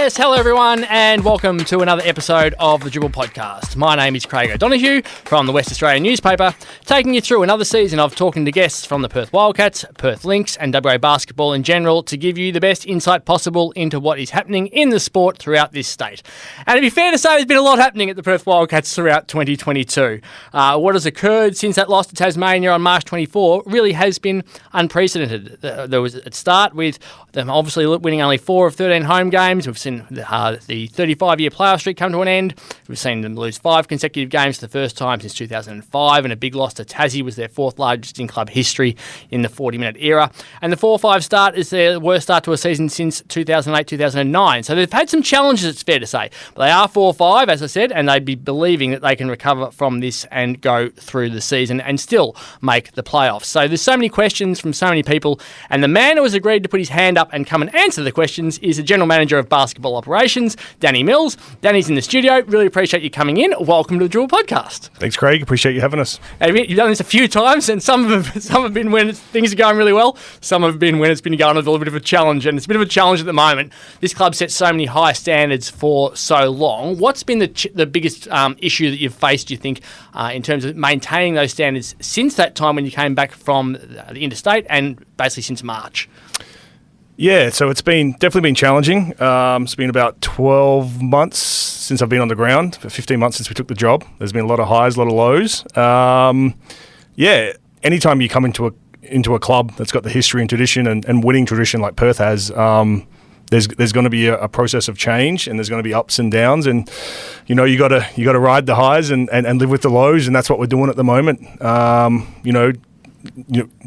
Yes, hello everyone, and welcome to another episode of the Dribble podcast. My name is Craig O'Donoghue from the West Australian newspaper, taking you through another season of talking to guests from the Perth Wildcats, Perth Lynx, and WA basketball in general to give you the best insight possible into what is happening in the sport throughout this state. And to be fair to say, there's been a lot happening at the Perth Wildcats throughout 2022. What has occurred since that loss to Tasmania on March 24 really has been unprecedented. There was a start with them obviously winning only 4 of 13 home games. We've seen the 35-year playoff streak come to an end. We've seen them lose 5 consecutive games for the first time since 2005, and a big loss to Tassie was their 4th largest in club history in the 40-minute era. And the 4-5 start is their worst start to a season since 2008-2009. So they've had some challenges, it's fair to say. But they are 4-5, as I said, and they'd be believing that they can recover from this and go through the season and still make the playoffs. So there's so many questions from so many people, and the man who has agreed to put his hand up and come and answer the questions is the General Manager of Basketball Operations, Danny Mills. Danny's in the studio. Really appreciate you coming in. Welcome to the Dribble podcast. Thanks, Craig. Appreciate you having us. You've done this a few times, and some have been when things are going really well. Some have been when it's been going a little bit of a challenge, and it's a bit of a challenge at the moment. This club sets so many high standards for so long. What's been the biggest issue that you've faced, do you think, in terms of maintaining those standards since that time when you came back from the interstate and basically since March? Yeah, so it's definitely been challenging. It's been about 12 months since I've been on the ground, for 15 months since we took the job. There's been a lot of highs, a lot of lows. Anytime you come into a club that's got the history and tradition and winning tradition like Perth has, there's going to be a process of change, and there's going to be ups and downs, and you got to ride the highs and live with the lows, and that's what we're doing at the moment.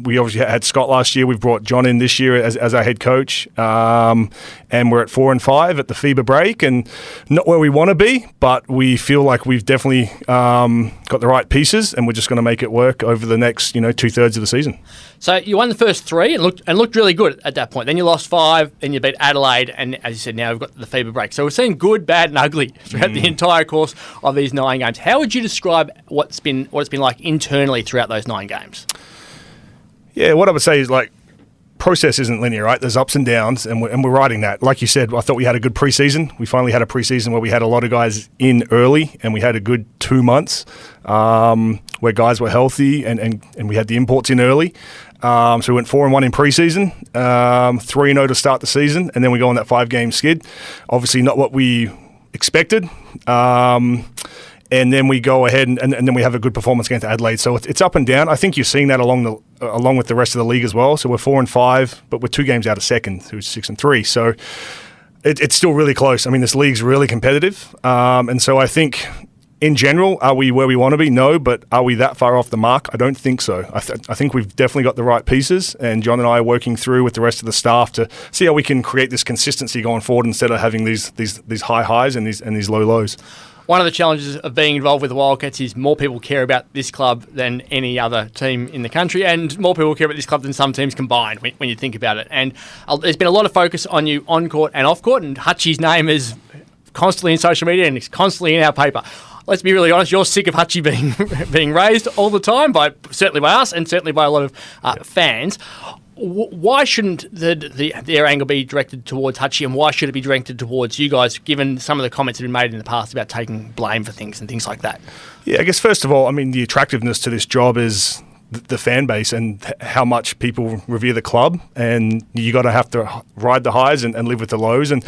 We obviously had Scott last year. We've brought John in this year as our head coach, and we're at 4-5 at the FIBA break, and not where we want to be, but we feel like we've definitely got the right pieces, and we're just going to make it work over the next 2/3 of the season. So you won the first 3 and looked really good at that point. Then you lost 5, then you beat Adelaide, and as you said, now we've got the FIBA break. So we've seen good, bad, and ugly throughout the entire course of these 9 games. How would you describe what it's been like internally throughout those 9 games? Yeah, what I would say is, process isn't linear, right? There's ups and downs, and we're riding that. Like you said, I thought we had a good preseason. We finally had a preseason where we had a lot of guys in early, and we had a good 2 months where guys were healthy, and we had the imports in early. So we went 4-1 in preseason, 3-0 to start the season, and then we go on that 5-game skid. Obviously not what we expected. And then we go ahead and then we have a good performance against Adelaide. So it's up and down. I think you're seeing that along with the rest of the league as well. So we're 4-5, but we're 2 games out of second, who's 6-3. So it's still really close. I mean, this league's really competitive. And so I think in general, are we where we want to be? No, but are we that far off the mark? I don't think so. I think we've definitely got the right pieces, and John and I are working through with the rest of the staff to see how we can create this consistency going forward instead of having these high highs and these low lows. One of the challenges of being involved with the Wildcats is more people care about this club than any other team in the country, and more people care about this club than some teams combined when you think about it. And there's been a lot of focus on you on court and off court, and Hutchy's name is constantly in social media and it's constantly in our paper. Let's be really honest, you're sick of Hutchy being raised all the time, certainly by us and certainly by a lot of fans. Why shouldn't their angle be directed towards Hutchy, and why should it be directed towards you guys, given some of the comments that have been made in the past about taking blame for things and things like that? Yeah, I guess first of all, I mean, the attractiveness to this job is the fan base and how much people revere the club, and you got to have to ride the highs and live with the lows. And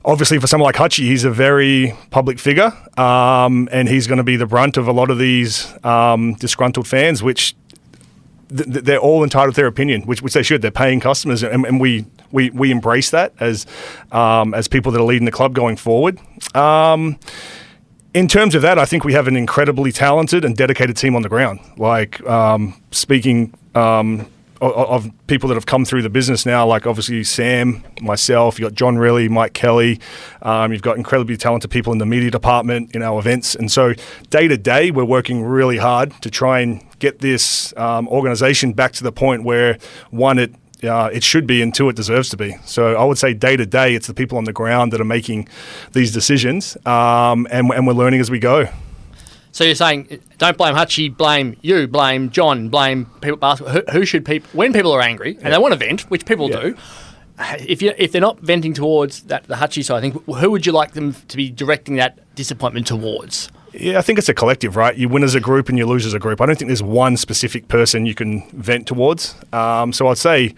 obviously for someone like Hutchy, he's a very public figure, and he's going to be the brunt of a lot of these disgruntled fans, which they're all entitled to their opinion, which they should. They're paying customers, and we embrace that as people that are leading the club going forward. In terms of that, I think we have an incredibly talented and dedicated team on the ground. Speaking of people that have come through the business now, like obviously Sam, myself, you've got John Riley, Mike Kelly, you've got incredibly talented people in the media department, in our events. And so day to day, we're working really hard to try and get this organisation back to the point where, one, it should be, and 2, it deserves to be. So I would say day to day, it's the people on the ground that are making these decisions, and we're learning as we go. So you're saying don't blame Hutchy, blame you, blame John, blame people. Who should people, when people are angry and they want to vent, which people do, if they're not venting towards the Hutchy side, I think who would you like them to be directing that disappointment towards? Yeah, I think it's a collective, right? You win as a group and you lose as a group. I don't think there's one specific person you can vent towards. So I'd say,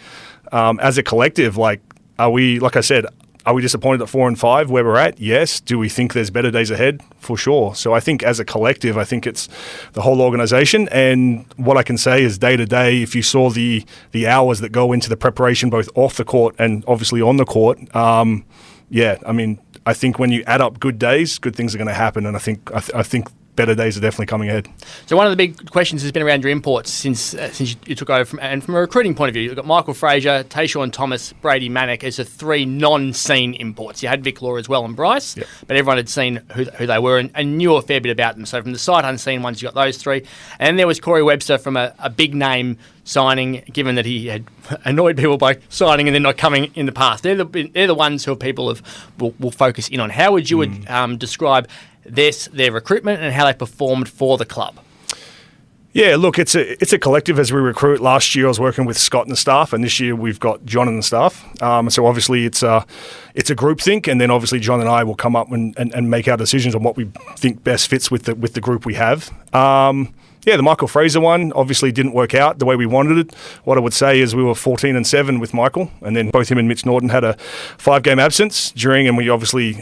as a collective, like I said, are we disappointed at 4 and 5 where we're at? Yes. Do we think there's better days ahead? For sure. So I think as a collective, I think it's the whole organisation. And what I can say is day to day, if you saw the hours that go into the preparation, both off the court and obviously on the court, I think when you add up good days, good things are going to happen. And I think better days are definitely coming ahead. So one of the big questions has been around your imports since you took over. And from a recruiting point of view, you've got Michael Fraser, Tayshaun Thomas, Brady Manick as the 3 non-seen imports. You had Vic Law as well and Bryce, but everyone had seen who they were and knew a fair bit about them. So from the sight unseen ones, you got those 3. And then there was Corey Webster from a big name signing, given that he had annoyed people by signing and then not coming in the past. They're the ones who people will focus in on. How would you describe their recruitment and how they performed for the club? Yeah, look, it's a collective as we recruit. Last year I was working with Scott and the staff, and this year we've got John and the staff. So obviously it's a group think, and then obviously John and I will come up and make our decisions on what we think best fits with the group we have. The Michael Fraser one obviously didn't work out the way we wanted it. What I would say is we were 14 and 7 with Michael, and then both him and Mitch Norton had a 5-game absence during, and we obviously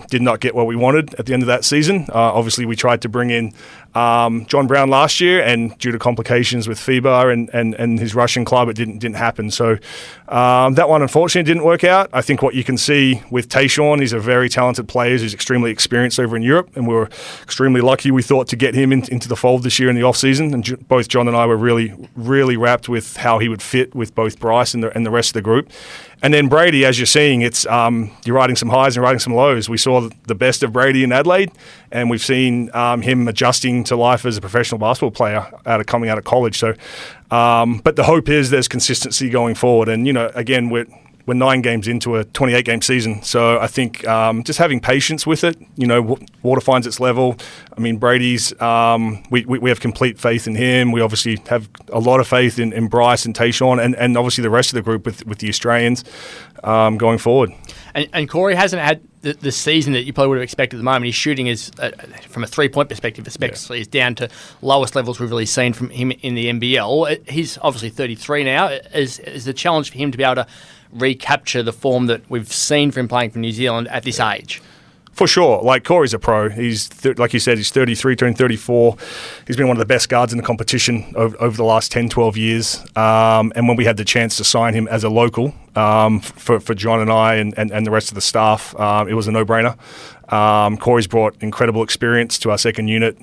did not get what we wanted at the end of that season. Obviously, we tried to bring in John Brown last year, and due to complications with FIBA and his Russian club, it didn't happen. So that one unfortunately didn't work out. I think what you can see with Tayshaun, he's a very talented player. He's extremely experienced over in Europe, and we were extremely lucky, we thought, to get him into the fold this year in the off-season. And both John and I were really, really wrapped with how he would fit with both Bryce and the rest of the group. And then Brady, as you're seeing, it's you're riding some highs and riding some lows. We saw the best of Brady in Adelaide, and we've seen him adjusting to life as a professional basketball player coming out of college. So, but the hope is there's consistency going forward. And again, we're 9 games into a 28-game season, so I think just having patience with it. Water finds its level. I mean, Brady's. We have complete faith in him. We obviously have a lot of faith in Bryce and Tayshaun, and obviously the rest of the group with the Australians going forward. And Corey hasn't had the season that you probably would have expected at the moment. His shooting is, from a 3-point perspective, especially, is down to lowest levels we've really seen from him in the NBL. He's obviously 33 now. Is the challenge for him to be able to recapture the form that we've seen from playing for New Zealand at this age? For sure. Like, Corey's a pro. He's, like you said, he's 33, turning 34. He's been one of the best guards in the competition over the last 10, 12 years. And when we had the chance to sign him as a local for John and I and the rest of the staff, it was a no-brainer. Corey's brought incredible experience to our second unit.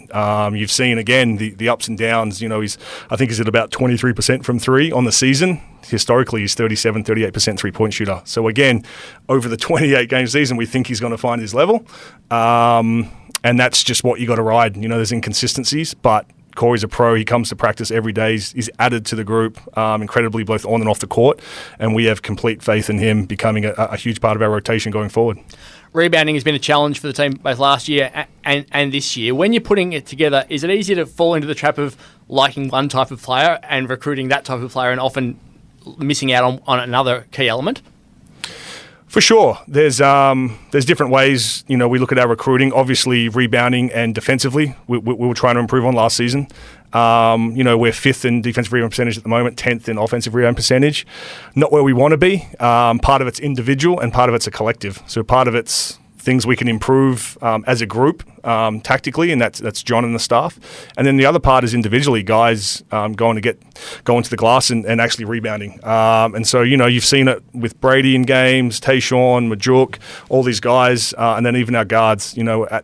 You've seen, again, the ups and downs. I think he's at about 23% from 3 on the season. Historically, he's 37, 38% 3-point shooter. So again, over the 28-game season, we think he's going to find his level. And that's just what you got to ride. There's inconsistencies, but Corey's a pro. He comes to practice every day. He's added to the group incredibly, both on and off the court. And we have complete faith in him becoming a huge part of our rotation going forward. Rebounding has been a challenge for the team both last year and this year. When you're putting it together, is it easier to fall into the trap of liking one type of player and recruiting that type of player and often missing out on another key element? For sure. There's different ways, we look at our recruiting. Obviously, rebounding and defensively, we were trying to improve on last season. We're 5th in defensive rebound percentage at the moment, 10th in offensive rebound percentage. Not where we want to be. Part of it's individual and part of it's a collective. So part of it's things we can improve as a group tactically, and that's John and the staff. And then the other part is individually, guys going to the glass and actually rebounding. And so, you've seen it with Brady in games, Tayshaun, Majuk, all these guys, and then even our guards.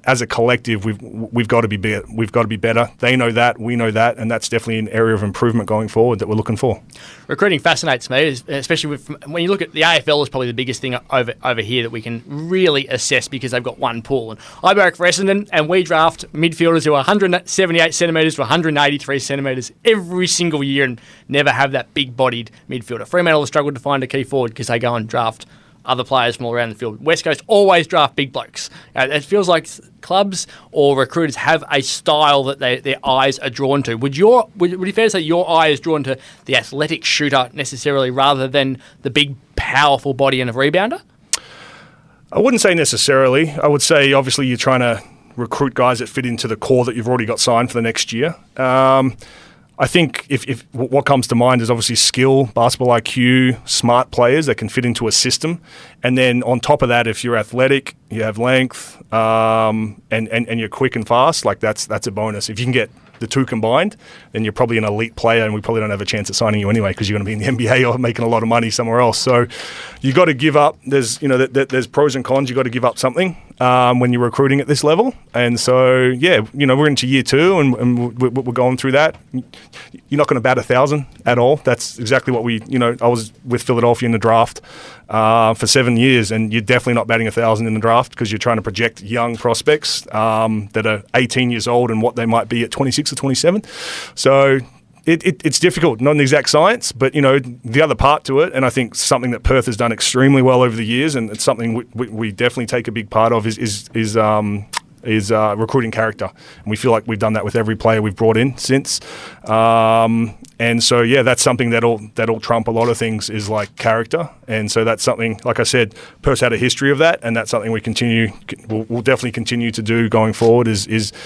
As a collective, we've got to be better. We've got to be better. They know that, we know that, and that's definitely an area of improvement going forward that we're looking for. Recruiting fascinates me, especially when you look at the AFL is probably the biggest thing over here that we can really assess because they've got one pool. And I work for Essendon, and we draft midfielders who are 178 centimetres to 183 centimetres every single year and never have that big-bodied midfielder. Fremantle has struggled to find a key forward because they go and draft other players from all around the field. West Coast always draft big blokes. It feels like clubs or recruiters have a style that their eyes are drawn to. Would it be fair to say your eye is drawn to the athletic shooter necessarily rather than the big, powerful body and a rebounder? I wouldn't say necessarily. I would say obviously you're trying to recruit guys that fit into the core that you've already got signed for the next year. I think if what comes to mind is obviously skill, basketball IQ, smart players that can fit into a system. And then on top of that, if you're athletic, you have length, and you're quick and fast, like that's a bonus. If you can get the two combined, then you're probably an elite player, and we probably don't have a chance at signing you anyway because you're going to be in the NBA or making a lot of money somewhere else. So you got to give up. There's there's pros and cons. You got to give up something when you're recruiting at this level. And so we're into year 2 and we're going through that. You're not going to bat 1,000 at all. That's exactly what I was with Philadelphia in the draft for 7 years, and you're definitely not batting 1,000 in the draft because you're trying to project young prospects that are 18 years old and what they might be at 26 or 27. So it's difficult, not an exact science, but the other part to it, and I think something that Perth has done extremely well over the years, and it's something we definitely take a big part of is recruiting character, and we feel like we've done that with every player we've brought in since. And so that's something that'll trump a lot of things is like character, and so that's something, like I said, Perth's had a history of that, and that's something we'll definitely continue to do going forward. Is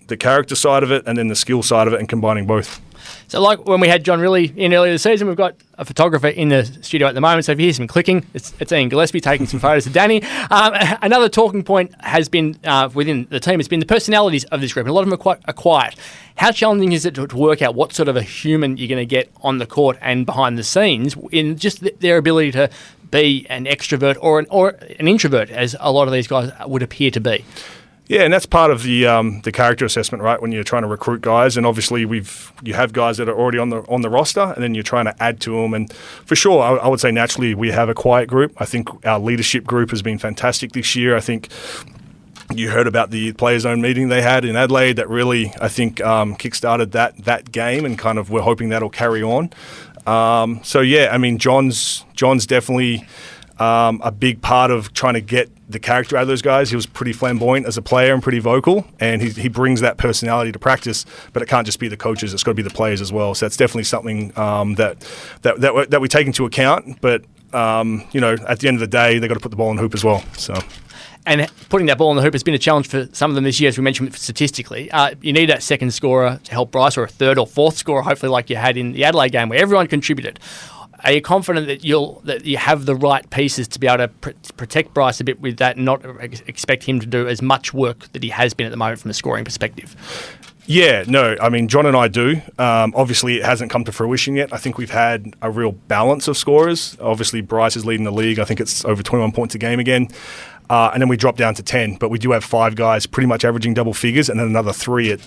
the character side of it, and then the skill side of it, and combining both. So like when we had John Riley in earlier this season, we've got a photographer in the studio at the moment. So if you hear some clicking, it's Ian Gillespie taking some photos of Danny. Another talking point has been within the team has been the personalities of this group. And a lot of them are quiet. How challenging is it to work out what sort of a human you're going to get on the court and behind the scenes in just their ability to be an extrovert or an introvert, as a lot of these guys would appear to be? Yeah, and that's part of the character assessment, right? When you're trying to recruit guys, and obviously you have guys that are already on the roster, and then you're trying to add to them. And for sure, I would say naturally we have a quiet group. I think our leadership group has been fantastic this year. I think you heard about the Players' Own meeting they had in Adelaide that really, I think, kickstarted that game, and kind of we're hoping that'll carry on. John's definitely a big part of trying to get the character out of those guys. He was pretty flamboyant as a player and pretty vocal, and he brings that personality to practice, but it can't just be the coaches, it's got to be the players as well. So that's definitely something that we take into account, but at the end of the day, they've got to put the ball in the hoop as well. So. And putting that ball in the hoop has been a challenge for some of them this year, as we mentioned statistically. You need that second scorer to help Bryce, or a third or fourth scorer, hopefully like you had in the Adelaide game where everyone contributed. Are you confident that you have the right pieces to be able to protect Bryce a bit with that, and not expect him to do as much work that he has been at the moment from a scoring perspective? Yeah, no, I mean, John and I do. Obviously, it hasn't come to fruition yet. I think we've had a real balance of scorers. Obviously, Bryce is leading the league. I think it's over 21 points a game again. And then we drop down to 10, but we do have 5 guys pretty much averaging double figures, and then another 3 at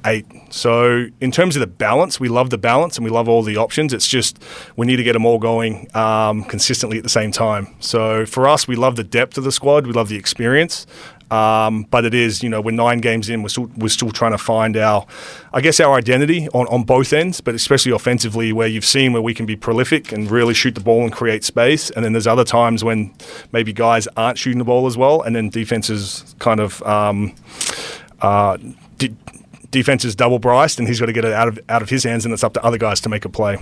8. So in terms of the balance, we love the balance and we love all the options. It's just we need to get them all going consistently at the same time. So for us, we love the depth of the squad. We love the experience. But it is, we're 9 games in. We're still trying to find our identity on both ends, but especially offensively, where you've seen where we can be prolific and really shoot the ball and create space. And then there's other times when maybe guys aren't shooting the ball as well, and then defenses kind of defense is double Bryce, and he's got to get it out of his hands, and it's up to other guys to make a play.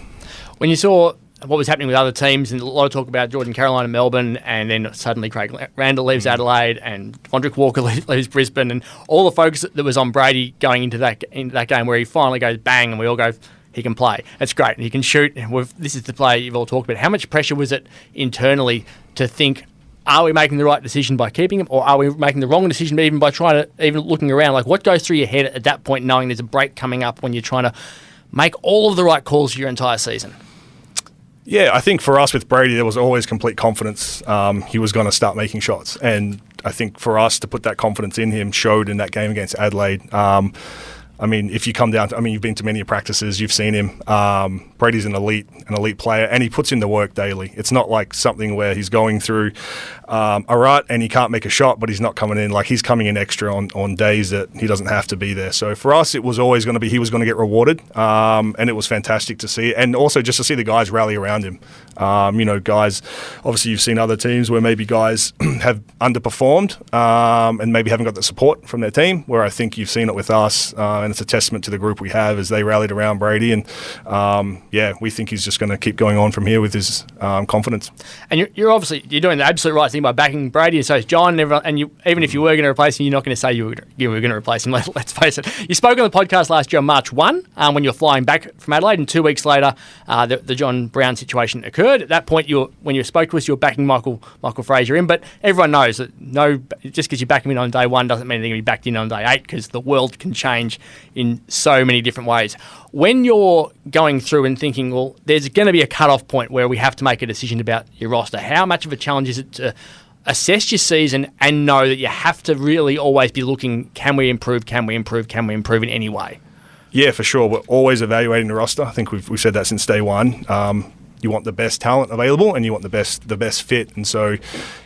When you saw what was happening with other teams, and a lot of talk about Jordan Caroline and Melbourne, and then suddenly Craig Randall leaves Adelaide, and Vondrick Walker leaves Brisbane, and all the focus that was on Brady going into that game where he finally goes bang, and we all go, he can play. That's great. He can shoot. This is the player you've all talked about. How much pressure was it internally to think, are we making the right decision by keeping him, or are we making the wrong decision even by even looking around? Like, what goes through your head at that point, knowing there's a break coming up when you're trying to make all of the right calls for your entire season? Yeah, I think for us with Brady, there was always complete confidence he was going to start making shots. And I think for us to put that confidence in him showed in that game against Adelaide. I mean, if you come down to, I mean, you've been to many practices, you've seen him. Brady's an elite player, and he puts in the work daily. It's not like something where he's going through a rut and he can't make a shot, but he's not coming in. Like, he's coming in extra on days that he doesn't have to be there. So for us, it was always going to be, he was going to get rewarded, and it was fantastic to see. And also just to see the guys rally around him. Guys, obviously you've seen other teams where maybe guys have underperformed and maybe haven't got the support from their team, where I think you've seen it with us, and it's a testament to the group we have as they rallied around Brady. And we think he's just going to keep going on from here with his confidence. And you're obviously doing the absolute right thing by backing Brady, and so is John. And everyone, and even if you were going to replace him, you're not going to say you were going to replace him. Let's face it. You spoke on the podcast last year on March 1 when you're flying back from Adelaide, and 2 weeks later the John Brown situation occurred. At that point, when you spoke to us, you were backing Michael Fraser in, but everyone knows that just because you back him in on day 1 doesn't mean they're going to be backed in on day 8, because the world can change in so many different ways. When you're going through and thinking, well, there's going to be a cut-off point where we have to make a decision about your roster, how much of a challenge is it to assess your season and know that you have to really always be looking, can we improve in any way? Yeah, for sure. We're always evaluating the roster. I think we've said that since day one. You want the best talent available, and you want the best fit. And so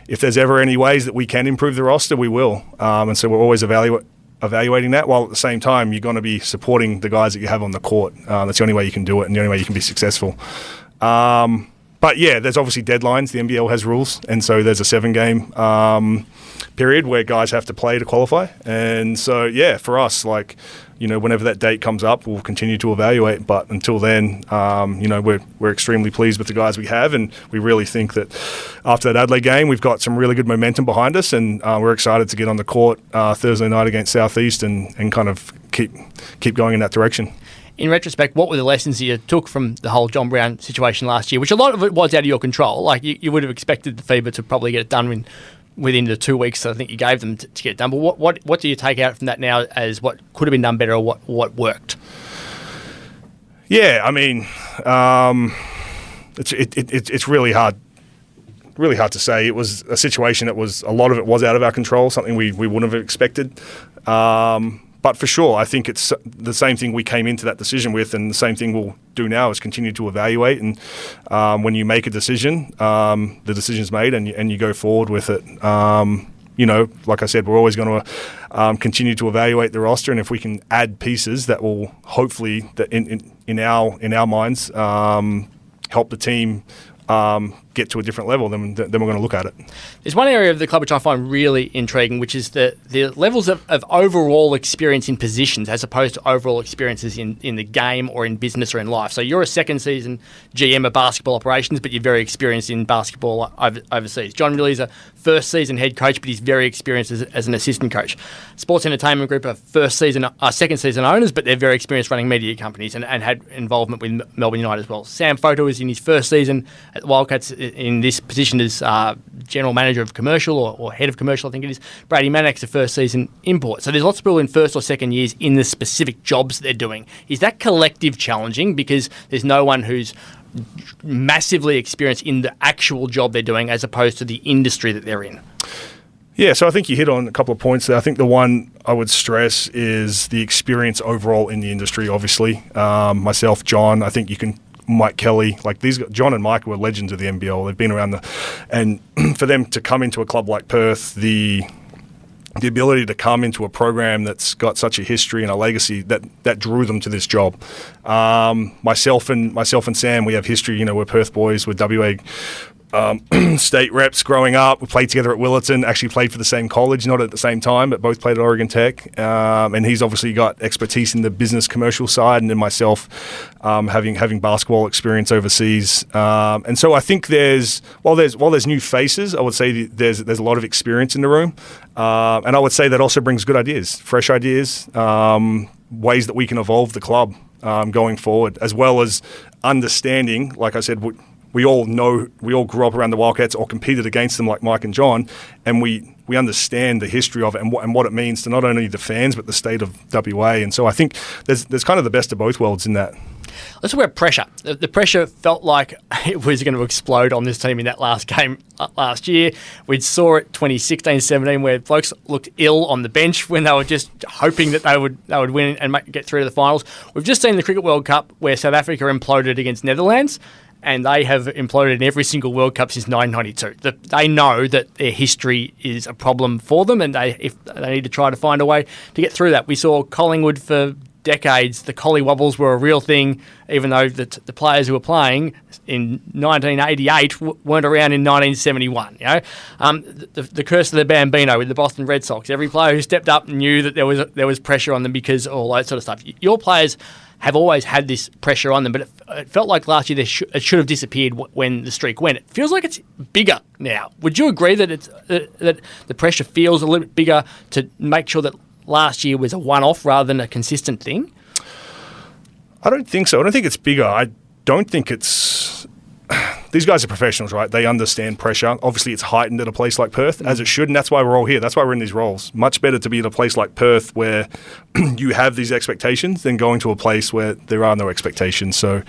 if there's ever any ways that we can improve the roster, we will. And so we're always evaluating that, while at the same time you're going to be supporting the guys that you have on the court. That's the only way you can do it, and the only way you can be successful. But yeah, there's obviously deadlines. The NBL has rules, and so there's a 7-game period where guys have to play to qualify. And so yeah, for us, whenever that date comes up, we'll continue to evaluate. But until then, we're extremely pleased with the guys we have, and we really think that after that Adelaide game, we've got some really good momentum behind us, and we're excited to get on the court Thursday night against Southeast and kind of keep going in that direction. In retrospect, what were the lessons you took from the whole John Brown situation last year, which a lot of it was out of your control? Like, you would have expected the FIBA to probably get it done within the 2 weeks I think you gave them to get it done. But what do you take out from that now as what could have been done better, or what worked? Yeah, I mean, it's really hard to say. It was a situation that a lot of it was out of our control, something we wouldn't have expected. But for sure, I think it's the same thing we came into that decision with, and the same thing we'll do now is continue to evaluate. And when you make a decision, the decision's made, and you go forward with it. Like I said, we're always going to continue to evaluate the roster, and if we can add pieces that will hopefully, that in our minds, help the team get to a different level, then we're going to look at it. There's one area of the club which I find really intriguing, which is the levels of overall experience in positions as opposed to overall experiences in the game or in business or in life. So you're a second season GM of basketball operations, but you're very experienced in basketball overseas. John really is a first season head coach, but he's very experienced as an assistant coach. Sports Entertainment Group are second season owners, but they're very experienced running media companies and had involvement with Melbourne United as well. Sam Fotu is in his first season at the Wildcats in this position as general manager of commercial or head of commercial, I think it is. Brady Mannix, a first season import. So there's lots of people in first or second years in the specific jobs that they're doing. Is that collective challenging because there's no one who's massively experienced in the actual job they're doing as opposed to the industry that they're in? Yeah, so I think you hit on a couple of points there. I think the one I would stress is the experience overall in the industry, obviously. Myself, John, I think you can Mike Kelly, John and Mike were legends of the NBL. They've been around and for them to come into a club like Perth, the ability to come into a program that's got such a history and a legacy that drew them to this job. Myself and Sam, we have history. We're Perth boys. We're WA state reps growing up. We played together at Willetton, actually played for the same college, not at the same time, but both played at Oregon Tech. And he's obviously got expertise in the business commercial side, and then myself having basketball experience overseas. And so I think while there's new faces, I would say there's a lot of experience in the room. And I would say that also brings good ideas, fresh ideas, ways that we can evolve the club going forward, as well as understanding, like I said, we all grew up around the Wildcats or competed against them like Mike and John, and we understand the history of it and what it means to not only the fans but the state of WA. And so I think there's kind of the best of both worlds in that. Let's talk about pressure. The pressure felt like it was going to explode on this team in that last game last year. We saw it 2016-17 where folks looked ill on the bench when they were just hoping that they would win and get through to the finals. We've just seen the Cricket World Cup where South Africa imploded against Netherlands, and they have imploded in every single World Cup since 1992. They know that their history is a problem for them, and if they need to try to find a way to get through that. We saw Collingwood for decades. The Collie Wobbles were a real thing, even though the players who were playing in 1988 weren't around in 1971. You know, the curse of the Bambino with the Boston Red Sox. Every player who stepped up knew that there was pressure on them because of all that sort of stuff. Your players have always had this pressure on them, but it felt like last year it should have disappeared when the streak went. It feels like it's bigger now. Would you agree that that the pressure feels a little bit bigger to make sure that last year was a one-off rather than a consistent thing? I don't think so. I don't think it's bigger. I don't think it's... These guys are professionals, right? They understand pressure. Obviously, it's heightened at a place like Perth, as it should, and that's why we're all here. That's why we're in these roles. Much better to be at a place like Perth where you have these expectations than going to a place where there are no expectations. So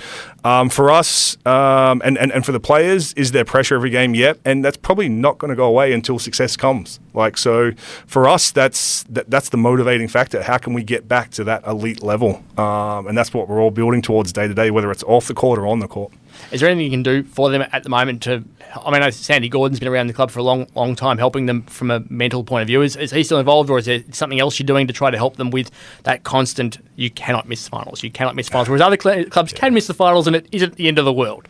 for us and for the players, is there pressure every game? Yep, and that's probably not going to go away until success comes. So for us, that's the motivating factor. How can we get back to that elite level? And that's what we're all building towards day to day, whether it's off the court or on the court. Is there anything you can do for them at the moment to... I mean, Sandy Gordon's been around the club for a long time, helping them from a mental point of view. Is he still involved, or is there something else you're doing to try to help them with that constant, you cannot miss the finals, whereas other clubs can miss the finals and it isn't the end of the world?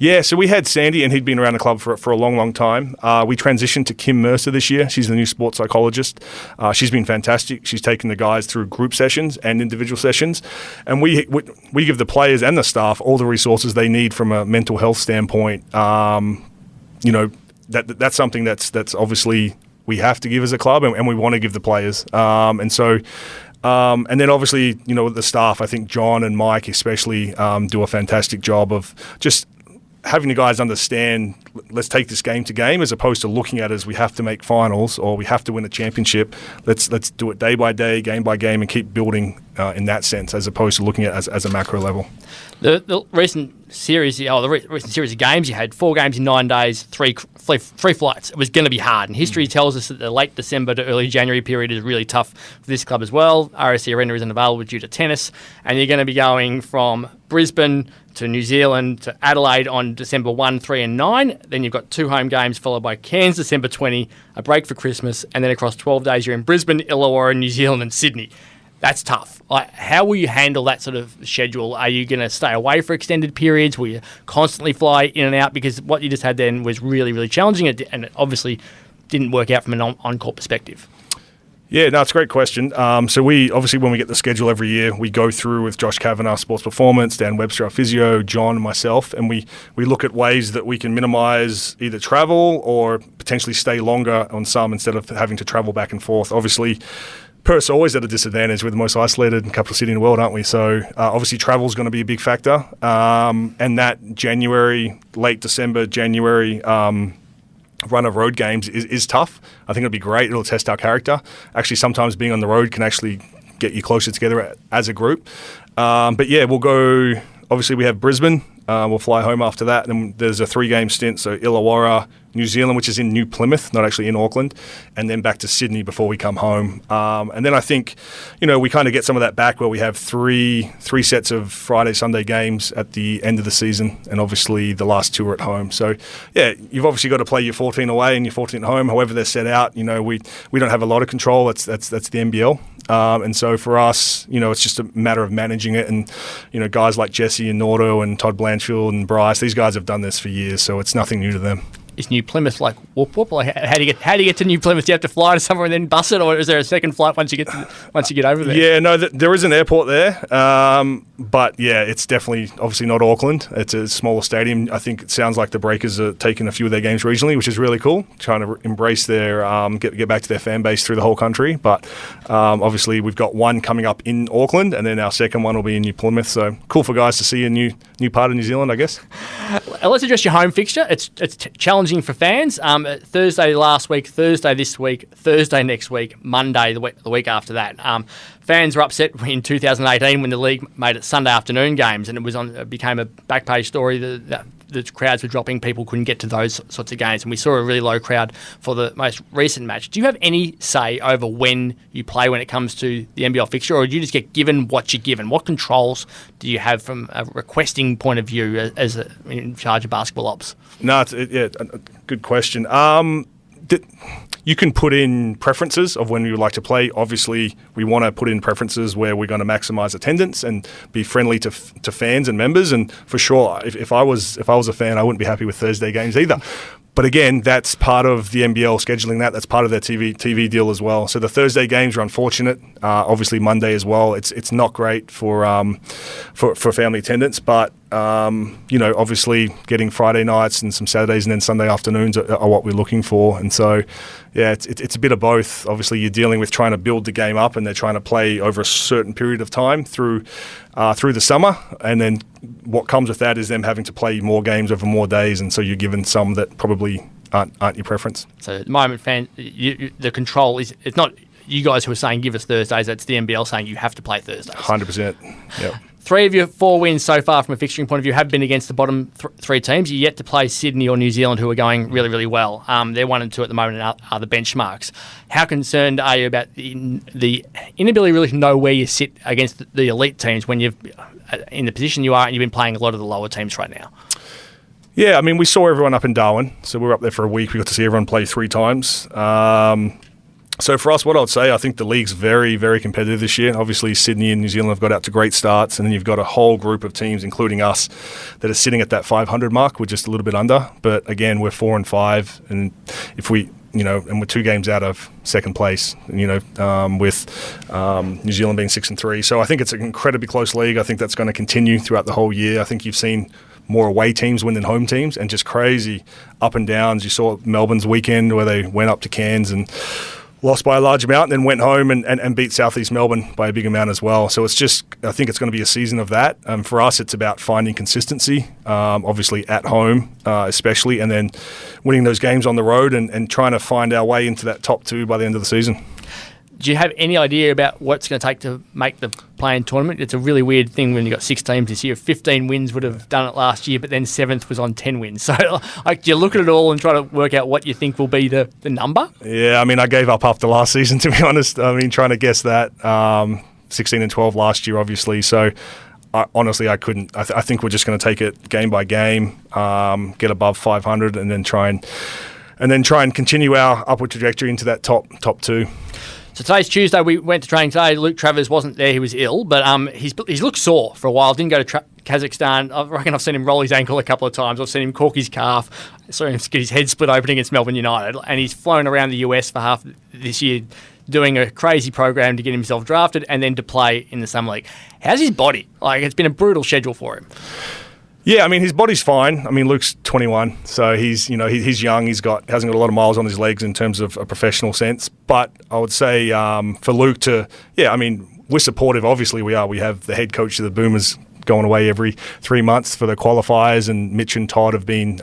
Yeah, so we had Sandy, and he'd been around the club for a long time. We transitioned to Kim Mercer this year. She's the new sports psychologist. She's been fantastic. She's taken the guys through group sessions and individual sessions, and we give the players and the staff all the resources they need from a mental health standpoint. That's something that's obviously we have to give as a club, and we want to give the players. And then obviously, with the staff, I think John and Mike especially do a fantastic job of just having the guys understand, let's take this game to game, as opposed to looking at it as we have to make finals or we have to win a championship. Let's do it day by day, game by game, and keep building in that sense, as opposed to looking at it as a macro level. The recent series, recent series of games, you had 4 games in 9 days, three flights. It was going to be hard, and history tells us that the late December to early January period is really tough for this club as well. RSC Arena isn't available due to tennis, and you're going to be going from Brisbane to New Zealand to Adelaide on December 1, 3 and 9. Then you've got 2 home games followed by Cairns December 20, a break for Christmas, and then across 12 days you're in Brisbane, Illawarra, New Zealand and Sydney. That's tough. How will you handle that sort of schedule? Are you going to stay away for extended periods? Will you constantly fly in and out? Because what you just had then was really, really challenging, and it obviously didn't work out from an on-court perspective. Yeah, no, it's a great question. So we, obviously, when we get the schedule every year, we go through with Josh Kavanagh, sports performance, Dan Webster, our physio, John and myself, and we look at ways that we can minimise either travel or potentially stay longer on some instead of having to travel back and forth. Obviously, Perth's always at a disadvantage. We're the most isolated capital city in the world, aren't we? So obviously travel is going to be a big factor. And that late December, January run of road games is tough. I think it'll be great. It'll test our character. Actually, sometimes being on the road can actually get you closer together as a group. But yeah, we'll go... Obviously, we have Brisbane. We'll fly home after that. Then there's a 3-game stint, so Illawarra, New Zealand, which is in New Plymouth, not actually in Auckland, and then back to Sydney before we come home. And then I think, we kind of get some of that back where we have three sets of Friday, Sunday games at the end of the season, and obviously the last 2 are at home. So, yeah, you've obviously got to play your 14 away and your 14 at home, however they're set out. We don't have a lot of control. That's the NBL. And so for us, it's just a matter of managing it. And, guys like Jesse and Nordo and Todd Blanchfield and Bryce, these guys have done this for years, so it's nothing new to them. Is New Plymouth like whoop whoop? Like how do you get to New Plymouth? Do you have to fly to somewhere and then bus it, or is there a second flight once you get over there? Yeah, no, there is an airport there, but yeah, it's definitely obviously not Auckland. It's a smaller stadium. I think it sounds like the Breakers are taking a few of their games regionally, which is really cool. Trying to embrace their get back to their fan base through the whole country. But obviously we've got one coming up in Auckland, and then our second one will be in New Plymouth. So cool for guys to see a new part of New Zealand, I guess. Let's address your home fixture. It's challenging challenging for fans. Thursday last week, Thursday this week, Thursday next week, Monday the week after that. Fans were upset in 2018 when the league made it Sunday afternoon games, and it became a back page story that the crowds were dropping. People couldn't get to those sorts of games, and we saw a really low crowd for the most recent match. Do you have any say over when you play when it comes to the NBL fixture, or do you just get given what you're given? What controls do you have from a requesting point of view as in charge of basketball ops? No, it's a good question. You can put in preferences of when you would like to play. Obviously, we want to put in preferences where we're going to maximise attendance and be friendly to fans and members. And for sure, if I was a fan, I wouldn't be happy with Thursday games either. But again, that's part of the NBL scheduling that. That's part of their TV deal as well. So the Thursday games are unfortunate. Obviously, Monday as well. It's not great for family attendance. But obviously, getting Friday nights and some Saturdays and then Sunday afternoons are what we're looking for. And so, yeah, it's a bit of both. Obviously, you're dealing with trying to build the game up, and they're trying to play over a certain period of time through the summer, and then what comes with that is them having to play more games over more days, and so you're given some that probably aren't your preference. So at the moment, the control is, it's not you guys who are saying give us Thursdays, it's the NBL saying you have to play Thursdays. 100%. Yep. 3 of your 4 wins so far from a fixturing point of view have been against the bottom 3 teams. You're yet to play Sydney or New Zealand, who are going really, really well. They're 1 and 2 at the moment and are the benchmarks. How concerned are you about the inability really to know where you sit against the elite teams when you've in the position you are and you've been playing a lot of the lower teams right now? Yeah, I mean, we saw everyone up in Darwin, so we were up there for a week. We got to see everyone play 3 times. So for us, what I'd say, I think the league's very, very competitive this year. Obviously, Sydney and New Zealand have got out to great starts, and then you've got a whole group of teams, including us, that are sitting at that 500 mark. We're just a little bit under, but again, we're 4 and 5, and if we, and we're 2 games out of second place, with New Zealand being 6 and 3. So I think it's an incredibly close league. I think that's going to continue throughout the whole year. I think you've seen more away teams win than home teams, and just crazy up and downs. You saw Melbourne's weekend where they went up to Cairns and lost by a large amount, and then went home and beat Southeast Melbourne by a big amount as well. So I think it's going to be a season of that. For us, it's about finding consistency, obviously at home especially, and then winning those games on the road and trying to find our way into that top 2 by the end of the season. Do you have any idea about what it's going to take to make the play-in tournament? It's a really weird thing when you've got 6 teams this year. 15 wins would have done it last year, but then 7th was on 10 wins. So do you look at it all and try to work out what you think will be the number? Yeah, I mean, I gave up after last season, to be honest. I mean, trying to guess that. 16 and 12 last year, obviously. So honestly, I couldn't. I think we're just going to take it game by game, get above 500, and then try and continue our upward trajectory into that top 2. So today's Tuesday. We went to training today. Luke Travers wasn't there. He was ill, but he's looked sore for a while. Didn't go to Kazakhstan. I reckon I've seen him roll his ankle a couple of times. I've seen him cork his calf. I saw him get his head split open against Melbourne United. And he's flown around the US for half this year doing a crazy program to get himself drafted and then to play in the Summer League. How's his body? It's been a brutal schedule for him. Yeah, I mean, his body's fine. I mean, Luke's 21, so he's young. Hasn't got a lot of miles on his legs in terms of a professional sense. But I would say for Luke we're supportive. Obviously, we are. We have the head coach of the Boomers going away every 3 months for the qualifiers, and Mitch and Todd have been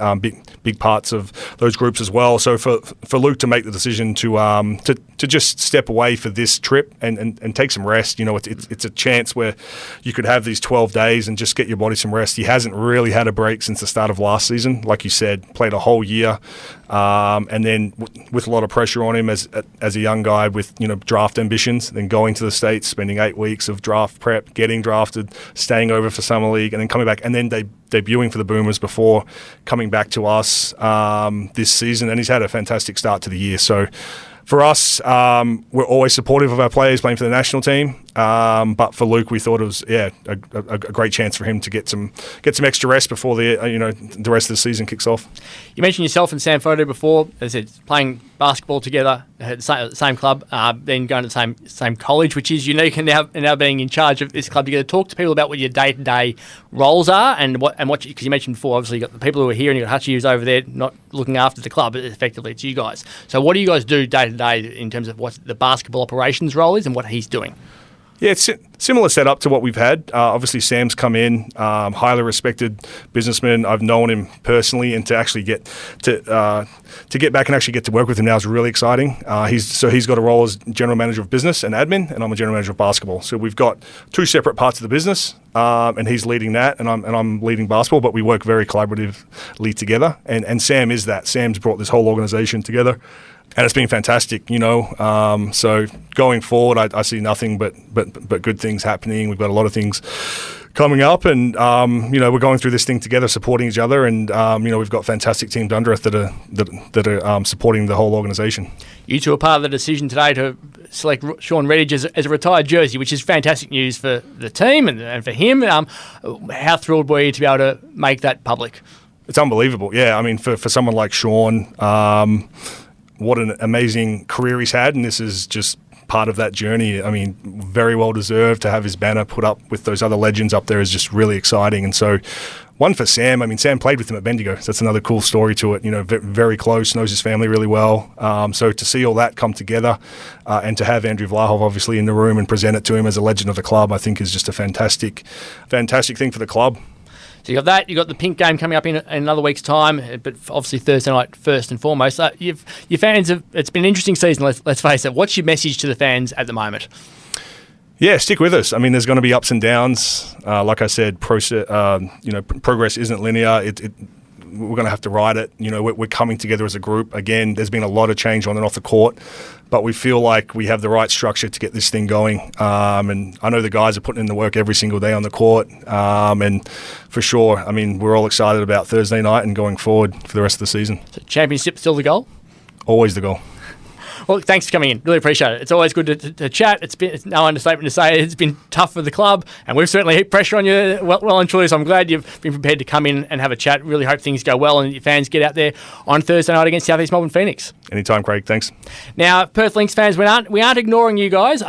big parts of those groups as well. So for Luke to make the decision to just step away for this trip and take some rest, it's a chance where you could have these 12 days and just get your body some rest. He hasn't really had a break since the start of last season. Like you said, played a whole year, and then with a lot of pressure on him as a young guy with draft ambitions, then going to the States, spending 8 weeks of draft prep, getting drafted, staying over for Summer League, and then coming back, and then debuting for the Boomers before coming back to us this season. And he's had a fantastic start to the year. So for us, we're always supportive of our players playing for the national team. But for Luke, we thought it was a great chance for him to get some extra rest before the rest of the season kicks off. You mentioned yourself and Sam Fotu before. As I said, playing basketball together at the same club, then going to the same college, which is unique, and now being in charge of this club together. Talk to people about what your day-to-day roles are and what because you mentioned before, obviously you got the people who are here and you got Hutchy who's over there not looking after the club, but effectively it's you guys. So what do you guys do day to day in terms of what the basketball operations role is and what he's doing? Yeah, it's similar setup to what we've had. Obviously, Sam's come in, highly respected businessman. I've known him personally, and to actually get to get back and actually get to work with him now is really exciting. He's got a role as general manager of business and admin, and I'm a general manager of basketball. So we've got two separate parts of the business, and he's leading that, and I'm leading basketball. But we work very collaboratively together, and Sam is that. Sam's brought this whole organisation together. And it's been fantastic, So going forward, I see nothing but good things happening. We've got a lot of things coming up, and we're going through this thing together, supporting each other, and we've got fantastic teams under us that are supporting the whole organisation. You two are part of the decision today to select Sean Redditch as a retired jersey, which is fantastic news for the team and for him. How thrilled were you to be able to make that public? It's unbelievable. Yeah, I mean, for someone like Sean. What an amazing career he's had, and this is just part of that journey. I mean, very well deserved. To have his banner put up with those other legends up there is just really exciting. And so, one for Sam. I mean, Sam played with him at Bendigo, so that's another cool story to it. Very close, knows his family really well. So to see all that come together, and to have Andrew Vlahov obviously in the room and present it to him as a legend of the club, I think is just a fantastic thing for the club. So you got that. You got the Pink game coming up in another week's time, but obviously Thursday night first and foremost. Your fans have. It's been an interesting season. Let's face it. What's your message to the fans at the moment? Yeah, stick with us. I mean, there's going to be ups and downs. Like I said, progress isn't linear. We're going to have to ride it. We're coming together as a group. Again, there's been a lot of change on and off the court, but we feel like we have the right structure to get this thing going. And I know the guys are putting in the work every single day on the court. And for sure, I mean, we're all excited about Thursday night and going forward for the rest of the season. So championship still the goal? Always the goal. Well, thanks for coming in. Really appreciate it. It's always good to chat. It's no understatement to say it's been tough for the club, and we've certainly heaped pressure on you well and truly, so I'm glad you've been prepared to come in and have a chat. Really hope things go well and your fans get out there on Thursday night against South East Melbourne Phoenix. Anytime, Craig. Thanks. Now, Perth Lynx fans, we aren't ignoring you guys.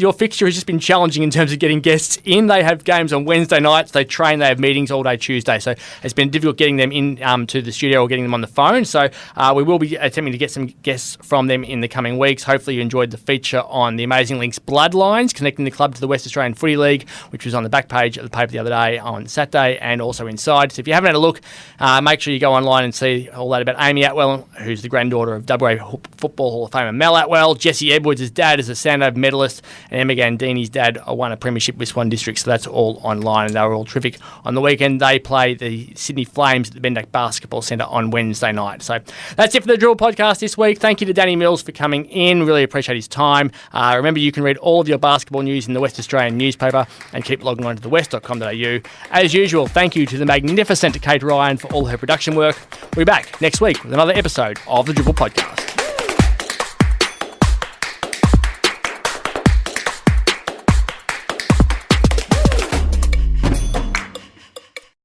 Your fixture has just been challenging in terms of getting guests in. They have games on Wednesday nights. They train. They have meetings all day Tuesday. So it's been difficult getting them in to the studio or getting them on the phone. So we will be attempting to get some guests from them in the coming weeks. Hopefully you enjoyed the feature on the Amazing Lynx Bloodlines, connecting the club to the West Australian Footy League, which was on the back page of the paper the other day on Saturday and also inside. So if you haven't had a look, make sure you go online and see all that about Amy Atwell, who's the granddaughter of WA Football Hall of Famer Mel Atwell. Jesse Edwards' dad is a Sandover medalist, and Emma Gandini's dad won a premiership with Swan District. So that's all online, and they were all terrific. On the weekend, they play the Sydney Flames at the Bendick Basketball Centre on Wednesday night. So that's it for the Dribble podcast this week. Thank you to Danny Mills for coming in. Really appreciate his time. Remember, you can read all of your basketball news in the West Australian newspaper and keep logging on to thewest.com.au. As usual, thank you to the magnificent Kate Ryan for all her production work. We'll be back next week with another episode of the Dribble podcast.